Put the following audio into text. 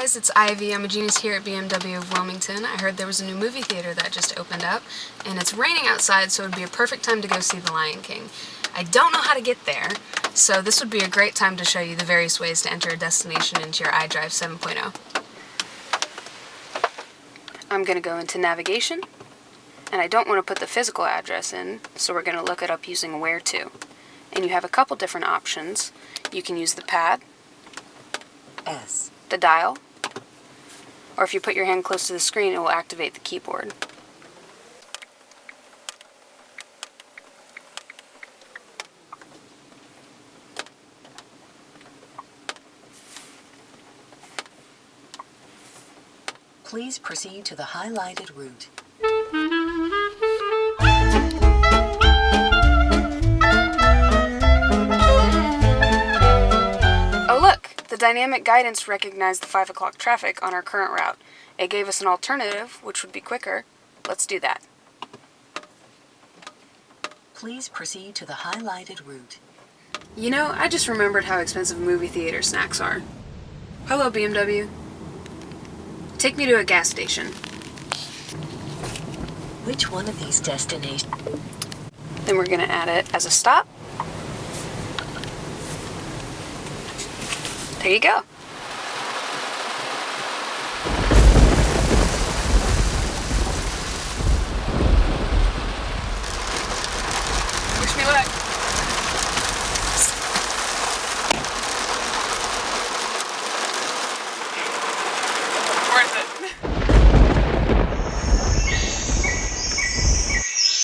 guys, it's Ivy. I'm a genius here at BMW of Wilmington. I heard there was a new movie theater that just opened up, and it's raining outside, so it would be a perfect time to go see The Lion King. I don't know how to get there, so this would be a great time to show you the various ways to enter a destination into your iDrive 7.0. I'm going to go into navigation, and I don't want to put the physical address in, so we're going to look it up using where to. And you have a couple different options. You can use the pad, S, the dial, or if you put your hand close to the screen, it will activate the keyboard. please proceed to the highlighted route. Oh look! The dynamic guidance recognized the 5 o'clock traffic on our current route. It gave us an alternative, which would be quicker. Let's do that. Please proceed to the highlighted route. You know, I just remembered how expensive movie theater snacks are. Hello, BMW. Take me to a gas station. Which one of these destinations? Then we're going to add it as a stop. There you go.